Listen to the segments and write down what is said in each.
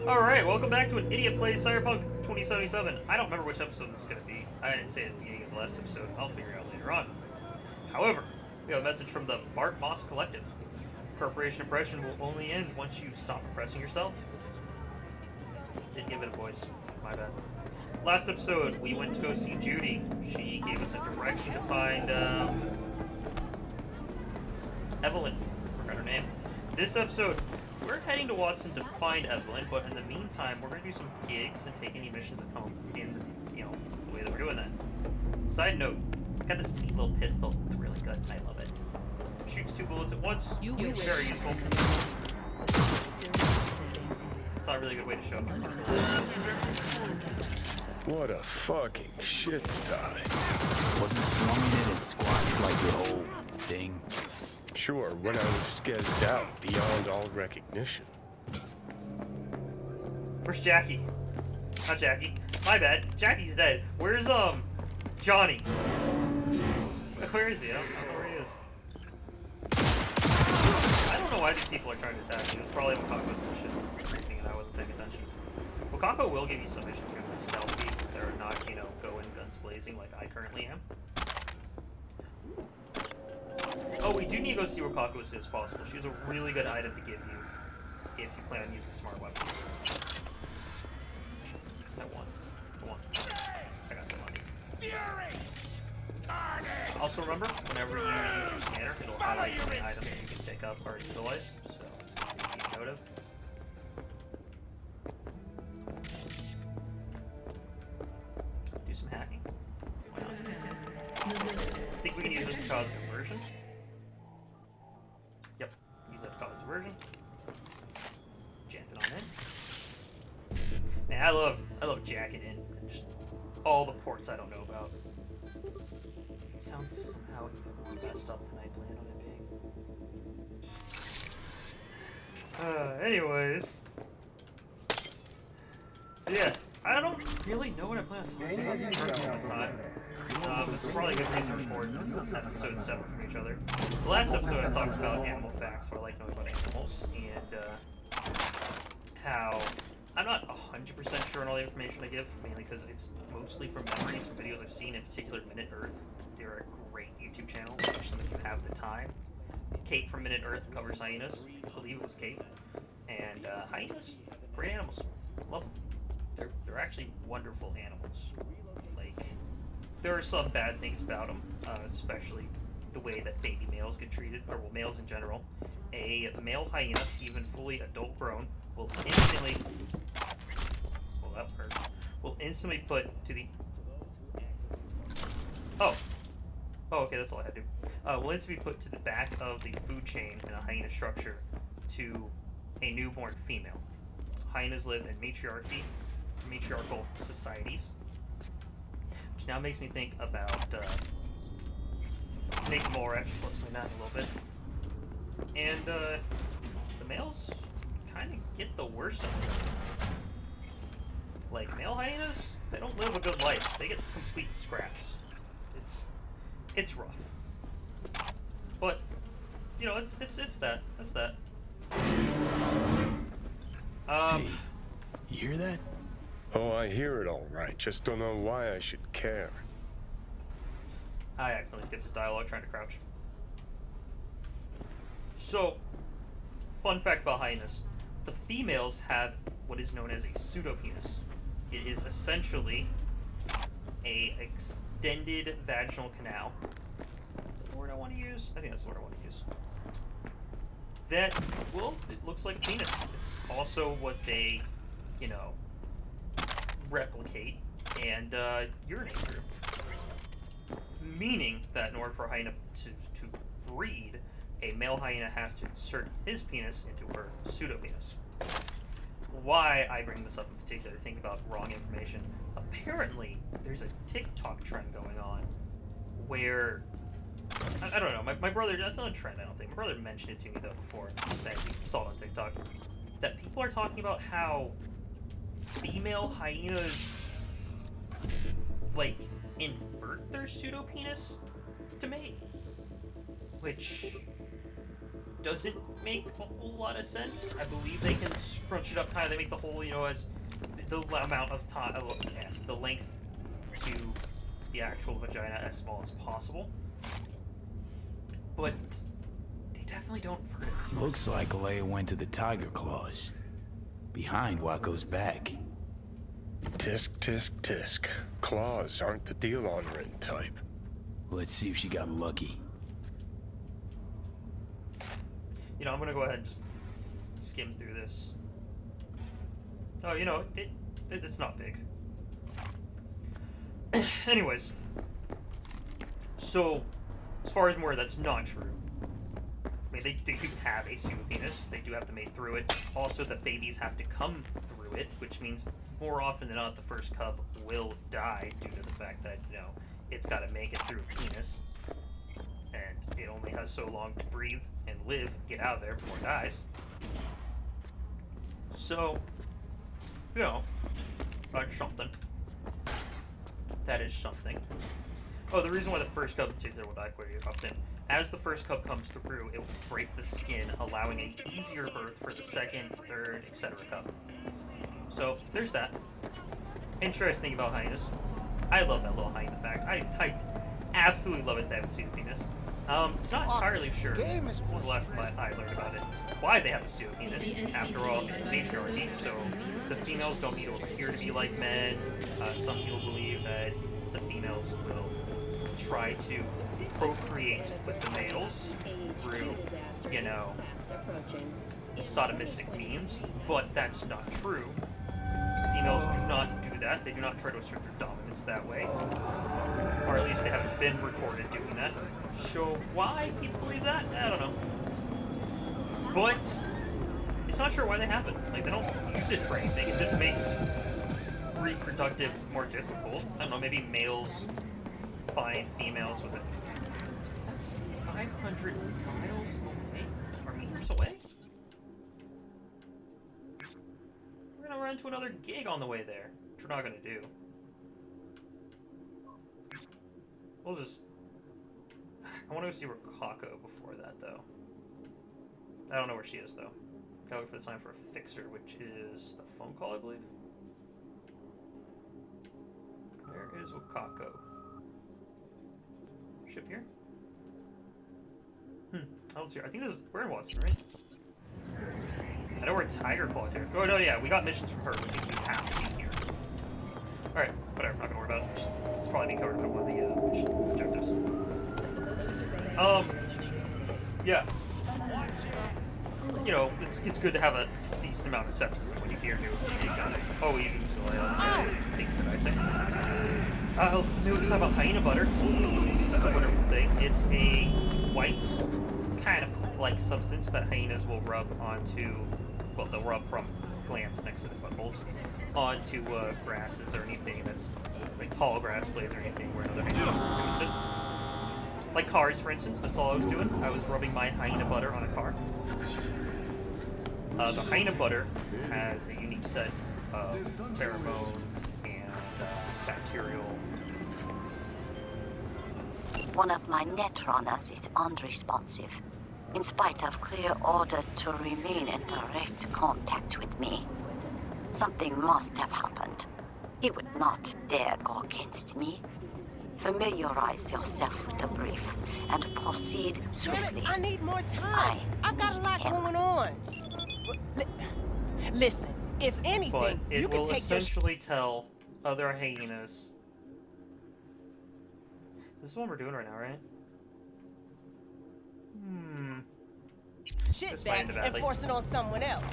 Alright, welcome back to an Idiot Plays Cyberpunk 2077. I don't remember which episode this is going to be. I didn't say it at the beginning of the last episode. I'll figure it out later on. However, we have a message from the Bart Moss Collective. Corporation oppression will only end once you stop oppressing yourself. Didn't give it a voice. My bad. Last episode, we went to go see Judy. She gave us a direction to find, Evelyn. Forgot her name. This episode, we're heading to Watson to find Evelyn, but in the meantime, we're going to do some gigs and take any missions at home in, the way that we're doing that. Side note, I got this neat little pistol. It's really good. I love it. Shoots 2 bullets at once. Very useful. It's not a really good way to show up. What a fucking shit sty. Wasn't slumming it in squats like your whole thing? Sure, when I was skezzed out beyond all recognition. Where's Jackie? Not Jackie. My bad. Jackie's dead. Where's, Johnny? Where is he? I don't know where he is. I don't know why these people are trying to attack me. It's probably Wakako's bullshit. Thinking that I wasn't paying attention. Wakako will give you some missions here with stealthy. They're not, go in guns blazing like I currently am. Oh, we do need to go see Wakako as soon as possible. She has a really good item to give you if you plan on using smart weapons. I won. I got the money. Also remember, whenever you use your scanner, it'll highlight any items that you can pick up or utilize, so it's going to be note of. Do some hacking. Why not? I think we can use this to cause conversion. Yep, use that to cause diversion. Jack it on in. Man, I love jacking in just all the ports I don't know about. It sounds somehow even more messed up than I planned on it being. Anyways. So yeah, I don't really know what I plan on talking about this for a long time. This is probably a good reason to record episode 7 from each other. The last episode I talked about animal facts, where I like knowing about animals, and how I'm not 100% sure on all the information I give, mainly because it's mostly from memories from videos I've seen, in particular Minute Earth. They're a great YouTube channel, especially if you have the time. Kate from Minute Earth covers hyenas. I believe it was Kate. And hyenas, great animals. Love them. They're actually wonderful animals. Like, there are some bad things about them, especially the way that baby males get treated, or well, males in general. A male hyena, even fully adult grown, will instantly, well, that hurt, will instantly put to the, oh, okay, that's all I had to do. Will instantly put to the back of the food chain in a hyena structure to a newborn female. Hyenas live in matriarchal societies, which now makes me think about Nathan Mulrach, which will explain that in a little bit. And the males kind of get the worst of it. Like, male hyenas, they don't live a good life. They get complete scraps. It's rough. But, it's that. That's that. Hey, you hear that? Oh, I hear it all right. Just don't know why I should care. I accidentally skipped his dialogue trying to crouch. So, fun fact about hyenas. The females have what is known as a pseudopenis. It is essentially a extended vaginal canal. That's the word I want to use? I think that's the word I want to use. That, well, it looks like a penis. It's also what they, replicate and urinate through. Meaning that in order for a hyena to breed, a male hyena has to insert his penis into her pseudopenis. Why I bring this up in particular, think about wrong information. Apparently, there's a TikTok trend going on where, I don't know, my brother, that's not a trend, I don't think. My brother mentioned it to me, though, before, that he saw it on TikTok, that people are talking about how female hyenas, like, invert their pseudopenis to mate. Which doesn't make a whole lot of sense. I believe they can scrunch it up kind of. They make the hole, you know, as the amount of time, the length to the actual vagina as small as possible. But they definitely don't for it. Looks like Leia went to the tiger claws. Behind Waco's back. Tisk, tisk, tisk. Claws aren't the deal-honoring type. Let's see if she got lucky. You know, I'm gonna go ahead and just skim through this. Oh, you know, it's not big. Anyways, so as far as more, that's not true. I mean, they do have a pseudopenis. They do have to mate through it. Also, the babies have to come through it, which means more often than not, the first cub will die due to the fact that, you know, it's got to make it through a penis, and it only has so long to breathe and live, get out of there before it dies. So, you know, that's something. That is something. Oh, the reason why the first cub in particular will die quite often, as the first cub comes through, it will break the skin, allowing an easier birth for the second, third, etc. cub. So, there's that. Interesting about hyenas. I love that little hyena fact. I absolutely love it that it's pseudopenis. It's not entirely sure, was the last time I learned about it, why they have a pseudopenis. After all, it's a patriarchy, so the females don't need to appear to be like men. Some people believe that the females will try to procreate with the males through, you know, sodomistic means, but that's not true. Females do not do that. They do not try to assert their dominance that way. Or at least they haven't been recorded doing that. So why people believe that? I don't know. But it's not sure why they happen. Like, they don't use it for anything. It just makes reproductive more difficult. I don't know, maybe males find females with it. That's 500 miles away? Or meters away? We're gonna run into another gig on the way there, which we're not gonna do. We'll just... I want to go see Rokako before that, though. I don't know where she is, though. Gotta look for the sign for a fixer, which is a phone call, I believe. Where is Rokako? Ship here? I don't see her. I think this is... We're in Watson, right? I know we're in Tiger Claw here. Oh, no, yeah, we got missions from her, which means we have to be here. Alright, whatever, I'm not gonna worry about it. It's probably being covered by one of the mission objectives. Yeah. You know, it's good to have a decent amount of skepticism when you hear new information. Oh, you use things that I say. Maybe we can talk about hyena butter. That's a wonderful thing. It's a white, kind of like substance that hyenas will rub onto, well, they'll rub from glands next to the buttholes onto grasses or anything that's like tall grass blades or anything where another hyena will use it. Like cars, for instance, that's all I was doing. I was rubbing my hyena butter on a car. The hyena butter has a unique set of pheromones and bacterial. One of my netrunners is unresponsive, in spite of clear orders to remain in direct contact with me. Something must have happened. He would not dare go against me. Familiarize yourself with the brief and proceed swiftly. I need more time. I've got a lot going on. Listen, if anything, but it you can will take essentially tell other hyenas. This is what we're doing right now, right? shit back and force it on someone else.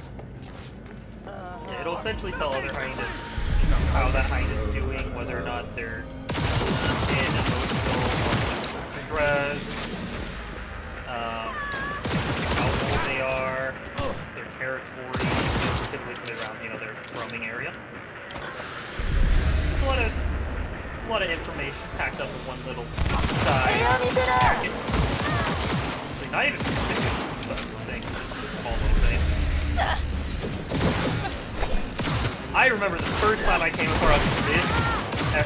Yeah, it'll essentially tell other hyenas how that hyena's doing, whether or not they're in emotional stress, how old they are, their territory, typically around, you know, their roaming area. It's a lot of information packed up in one little size packet. Actually, not even thing, just a small little thing. I remember the first time I came across this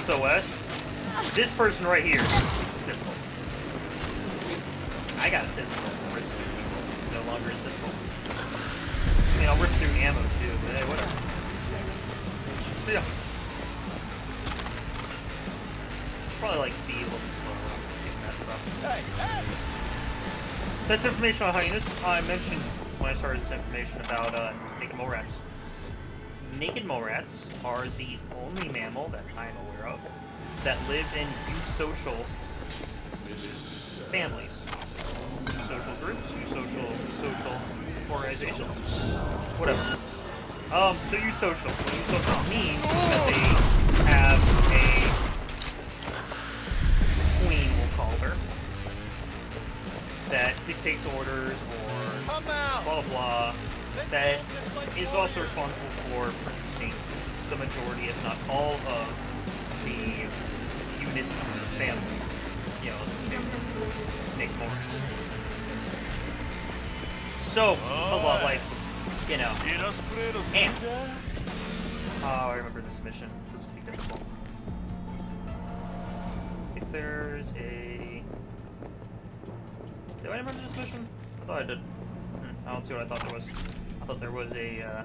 SOS, this person right here, I got a physical. No longer as difficult. I mean, I'll rip through ammo too, but hey, whatever. So, yeah. It's probably like be a little bit slower on getting that stuff. That's information on Hiatus. I mentioned when I started this information about naked mole rats. Naked mole rats are the only mammal that I'm aware of that live in eusocial families, social groups, social organizations, whatever. They're eusocial. Eusocial means that they have a queen, we'll call her, that dictates orders or blah blah blah, that is also responsible for producing the majority, if not all, of the units in the family. You know, naked mole rats. So, a lot like, you know, ants. Oh, I remember this mission. This will be difficult. I think there's a... Do I remember this mission? I thought I did. I don't see what I thought there was. I thought there was a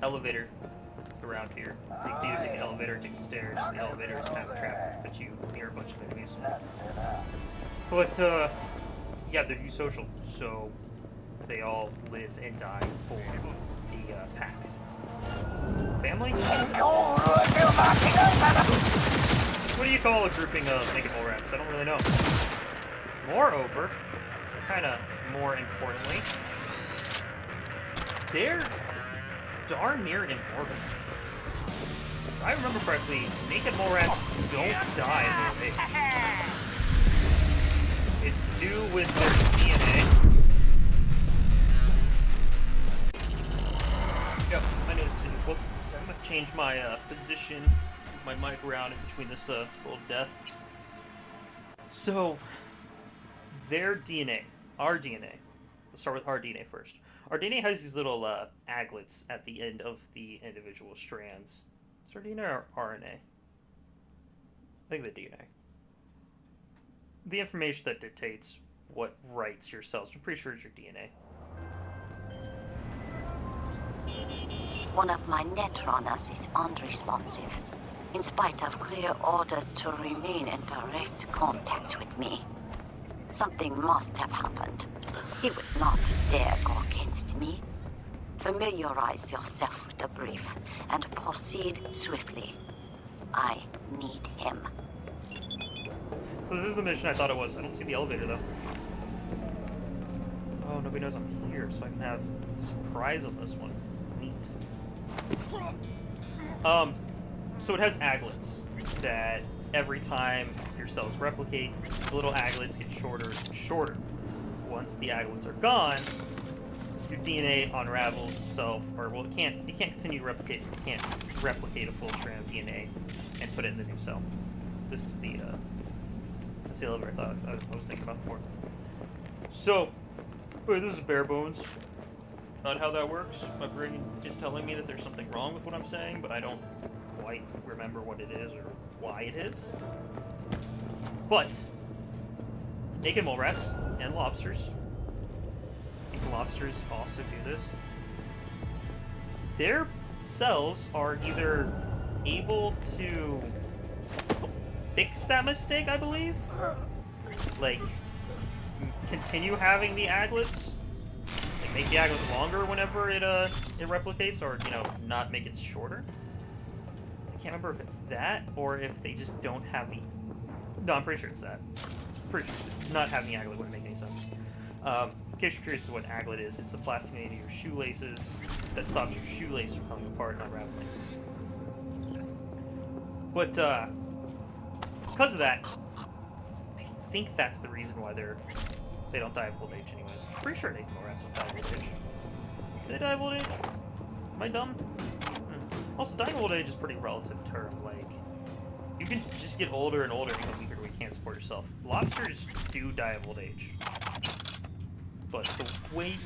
elevator around here. You can either take an elevator or take the stairs. The elevator is kind of a trap, but you near a bunch of enemies. But, yeah, they're eusocial, so they all live and die for the pack. Family? What do you call a grouping of naked mole rats? I don't really know. Moreover, kind of more importantly, they're darn near immortal. If I remember correctly, naked mole rats don't die at their age. It's to do with their DNA. Yep, my name's Pinflip, so I'm gonna change my position, my mic around in between this little death. So, their DNA, our DNA, let's start with our DNA first. Our DNA has these little aglets at the end of the individual strands. Is our DNA or RNA? I think the DNA. The information that dictates what writes your cells. I'm pretty sure it's your DNA. One of my netrunners is unresponsive, in spite of clear orders to remain in direct contact with me. Something must have happened. He would not dare go against me. Familiarize yourself with the brief and proceed swiftly. I need him. So this is the mission I thought it was. I don't see the elevator though. Oh, nobody knows I'm here, so I can have a surprise on this one. Neat. So it has aglets that every time your cells replicate, the little aglets get shorter and shorter. Once the aglets are gone, your DNA unravels itself, or well, it can't continue to replicate. It can't replicate a full strand of DNA and put it in the new cell. This is the that's the elevator I thought I was thinking about before. So, wait, this is bare bones. Not how that works. My brain is telling me that there's something wrong with what I'm saying, but I don't quite remember what it is or why it is. But naked mole rats and lobsters. I think lobsters also do this. Their cells are either able to fix that mistake, I believe. Like, continue having the aglets, like make the aglet longer whenever it replicates, or you know, not make it shorter. I can't remember if it's that or if they just don't have the. No, I'm pretty sure it's that. Pretty sure not having the aglet wouldn't make any sense. In case you're curious as to what aglet is, it's the plastic made of your shoelaces that stops your shoelace from coming apart and unraveling. But because of that, I think that's the reason why they don't die of old age anyways. I'm pretty sure naked mole rats don't die of old age. Do they die of old age? Am I dumb? Also, dying of old age is a pretty relative term. Like, you can just get older and older and become weaker where you can't support yourself. Lobsters do die of old age. But the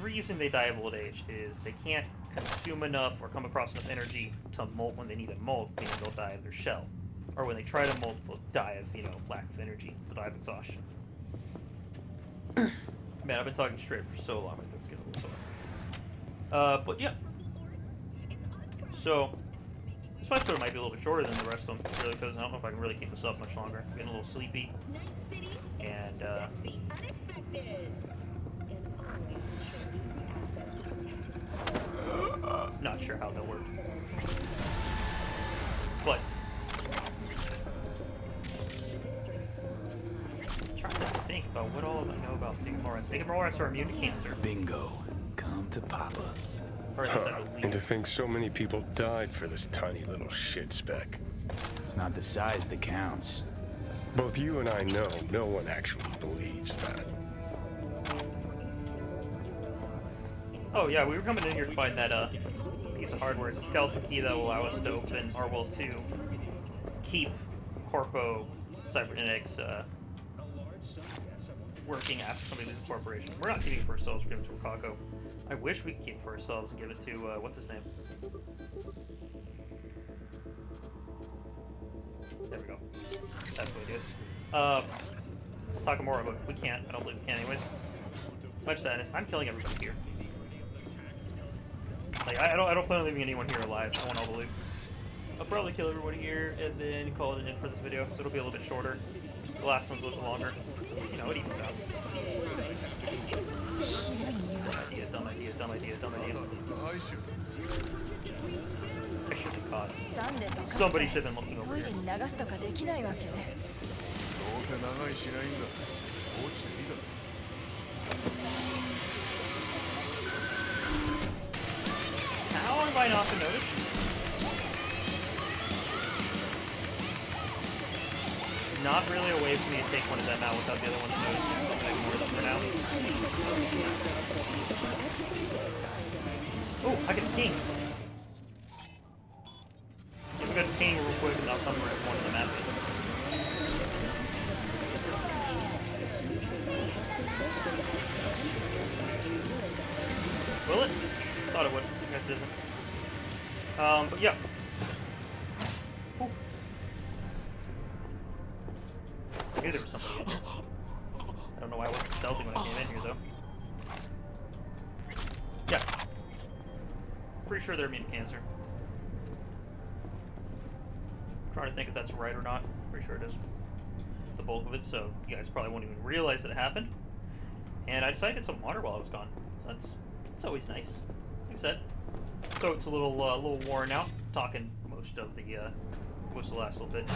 reason they die of old age is they can't consume enough or come across enough energy to molt when they need to molt, meaning they'll die of their shell. Or when they try to molt, they'll die of, you know, lack of energy, they'll die of exhaustion. Man, I've been talking straight for so long, my throat's getting a little sore. But yeah. So, this episode might be a little bit shorter than the rest of them, really, because I don't know if I can really keep this up much longer. I'm getting a little sleepy. And, not sure how they'll work. But, I'm trying to think about what all I know about Ignorants. Ignorants are immune to cancer. Bingo. Come to Papa. Or at least I believe. And to think so many people died for this tiny little shit speck. It's not the size that counts. Both you and I know no one actually believes that. Oh yeah, we were coming in here to find that piece of hardware. It's a skeleton key that will allow us to open our world to keep Corpo Cybernetics working after somebody leaves the corporation. We're not keeping it for ourselves, we're giving it to Wakako. I wish we could keep it for ourselves and give it to, what's his name? There we go. That's what we do. Takamura, but we can't. I don't believe we can anyways. Much sadness. I'm killing everybody here. Like, I don't plan on leaving anyone here alive. I want all the loot. I'll probably kill everybody here and then call it an end for this video, so it'll be a little bit shorter. The last one's a little longer. You know, it evens out. Dumb idea. I should have caught. Somebody should have been looking over here. How have I not been noticed? Not really a way for me to take one of them out without the other one to notice, so I'm gonna ignore them for now. Oh, I get a ping. If we got a ping real quick, and I'll tell me where one of the map is. Will it? Thought it would. I guess it isn't. But yeah. Ooh. I knew there was something in here. I don't know why I wasn't stealthy when I came in here, though. Yeah. Pretty sure they're immune to cancer. I'm trying to think if that's right or not. Pretty sure it is. The bulk of it, so you guys probably won't even realize that it happened. And I decided to get some water while I was gone. So that's always nice. Like I said, throat's a little worn out. Talking most of the last little bit.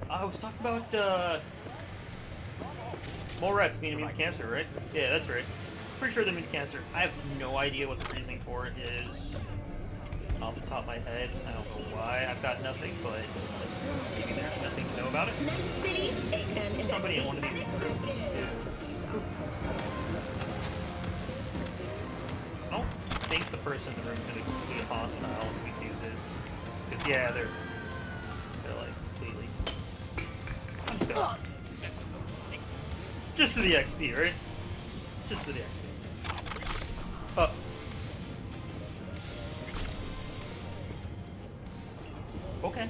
I was talking about mole rats being immune to cancer, right? Yeah, that's right. Pretty sure they're immune to cancer. I have no idea what the reasoning for it is off the top of my head. I don't know why. I've got nothing, but maybe there's nothing to know about it. Somebody in one of these rooms. I don't think the person in the room is going to be hostile once we do this. Because, yeah, they're like, completely... I'm just gonna... Just for the XP, right? Just for the XP. Okay.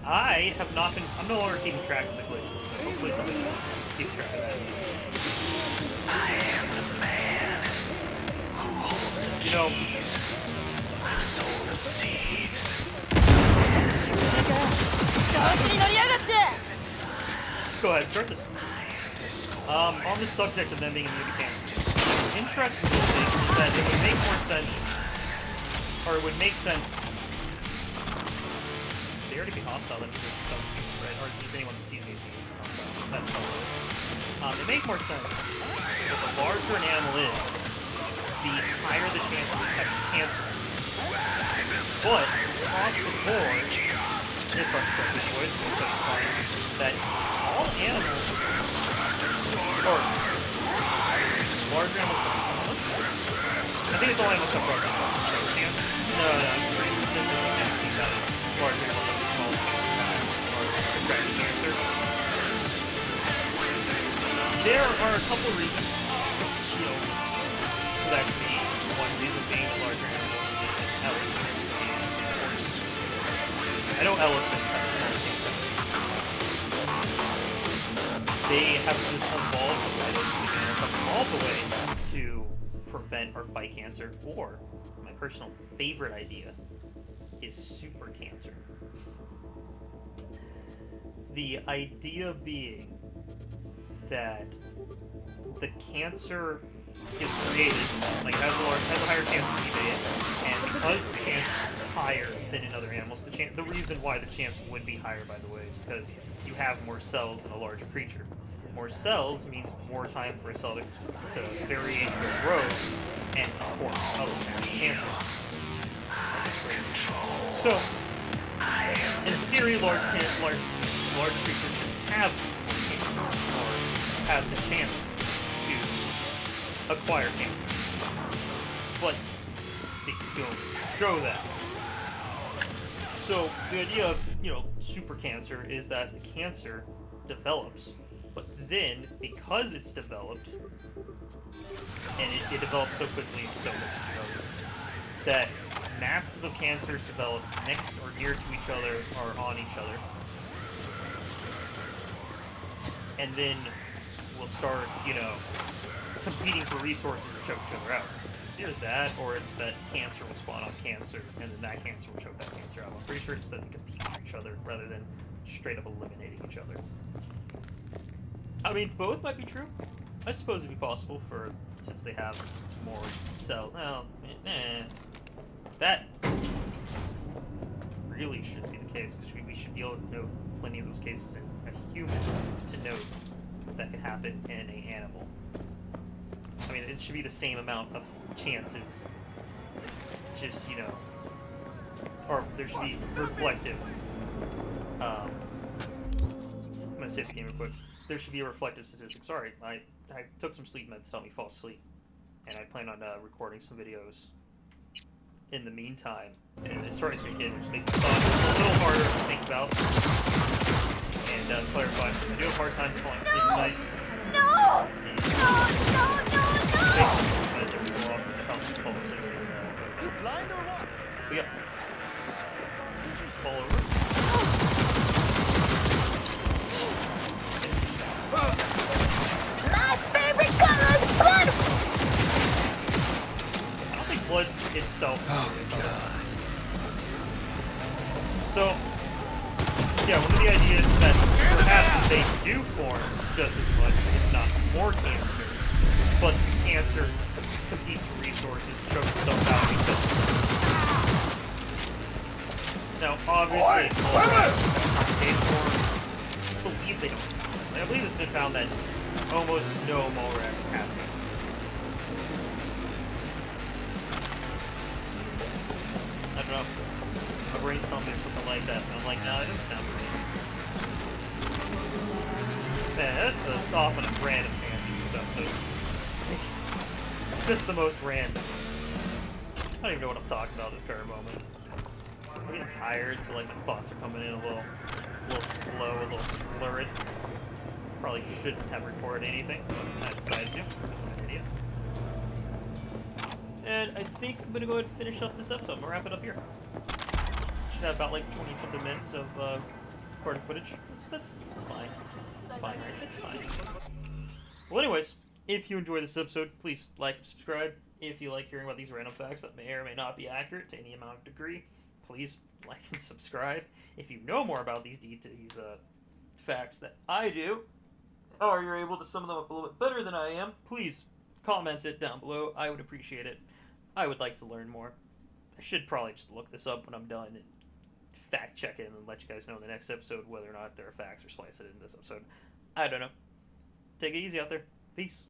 I have not been... I'm no longer keeping track of the glitches, so hopefully somebody else can keep track of that. I am the man who holds the keys. I sow the seeds. Let's go ahead and start this. On the subject of them being immune to cancer, the interesting thing is that it would make more sense, or it would make sense. They already be hostile than just some people, right? Or just anyone that sees me being hostile. That's all it is. It makes more sense that the larger an animal is, the higher the chance of catching cancer is. But across the board, if I'm correctly voiced, which is fine, that all animals, or larger animals have some. I think it's all animals have larger animals. No. Large animals have small cancer. There are a couple of reasons, for that to be. One reason being that larger animals have elephants. I know elephants have small cancer. They have just evolved a couple all the way to prevent or fight cancer, or my personal favorite idea is super cancer. The idea being that the cancer is created, like has a higher chance of being made, and because the chance is higher than in other animals, the reason why the chance would be higher, by the way, is because you have more cells in a larger creature. More cells means more time for a cell to variate or grow and form other cancer. So, in theory, large creatures should have cancer, or have the chance to acquire cancer. But they don't show that. So, the idea of, super cancer is that the cancer develops, but then, because it's developed, and it develops so quickly and so much, that masses of cancer develop next or near to each other or on each other. And then we'll start, competing for resources to choke each other out. It's either that, or it's that cancer will spawn on cancer, and then that cancer will choke that cancer out. I'm pretty sure it's that they compete for each other, rather than straight up eliminating each other. I mean, both might be true. I suppose it'd be possible since they have more cells. Well, that really shouldn't be the case, because we should be able to know plenty of those cases in a human to know if that could happen in an animal. I mean, it should be the same amount of chances, just, or there should be reflective, I'm gonna save the game real quick. There should be a reflective statistic. Sorry, I took some sleep meds to help me fall asleep, and I plan on recording some videos in the meantime. And it's starting to kick in, which makes my thoughts a little harder to think about and clarify. I do have a hard time falling asleep tonight. No! You blind or what? But yeah. Just fall over. My favorite color is blood! I don't think blood itself is really color. So, yeah, one of the ideas is that perhaps they do form just as much, if not more cancer, but the cancer competes for resources, chokes itself out, because now, obviously, it's all complicated for. I believe it's been found that almost no mole rats have cancer. I don't know. I brainstormed or something like that, and I'm like, no, it doesn't sound right. Man, that's often a random tangent, so it's just the most random. I don't even know what I'm talking about at this current moment. I'm getting tired, so like my thoughts are coming in a little slow, a little slurred. Probably shouldn't have recorded anything, but I decided to because I'm an idiot. And I think I'm gonna go ahead and finish up this episode. I'm gonna wrap it up here. Should have about like 20-something minutes of recording footage. That's fine. It's fine, right? It's fine. Well, anyways, if you enjoyed this episode, please like and subscribe. If you like hearing about these random facts that may or may not be accurate to any amount of degree, please like and subscribe. If you know more about these facts that I do, or you're able to sum them up a little bit better than I am, please comment it down below. I would appreciate it. I would like to learn more. I should probably just look this up when I'm done and fact check it and let you guys know in the next episode whether or not there are facts or splice it in this episode. I don't know. Take it easy out there. Peace.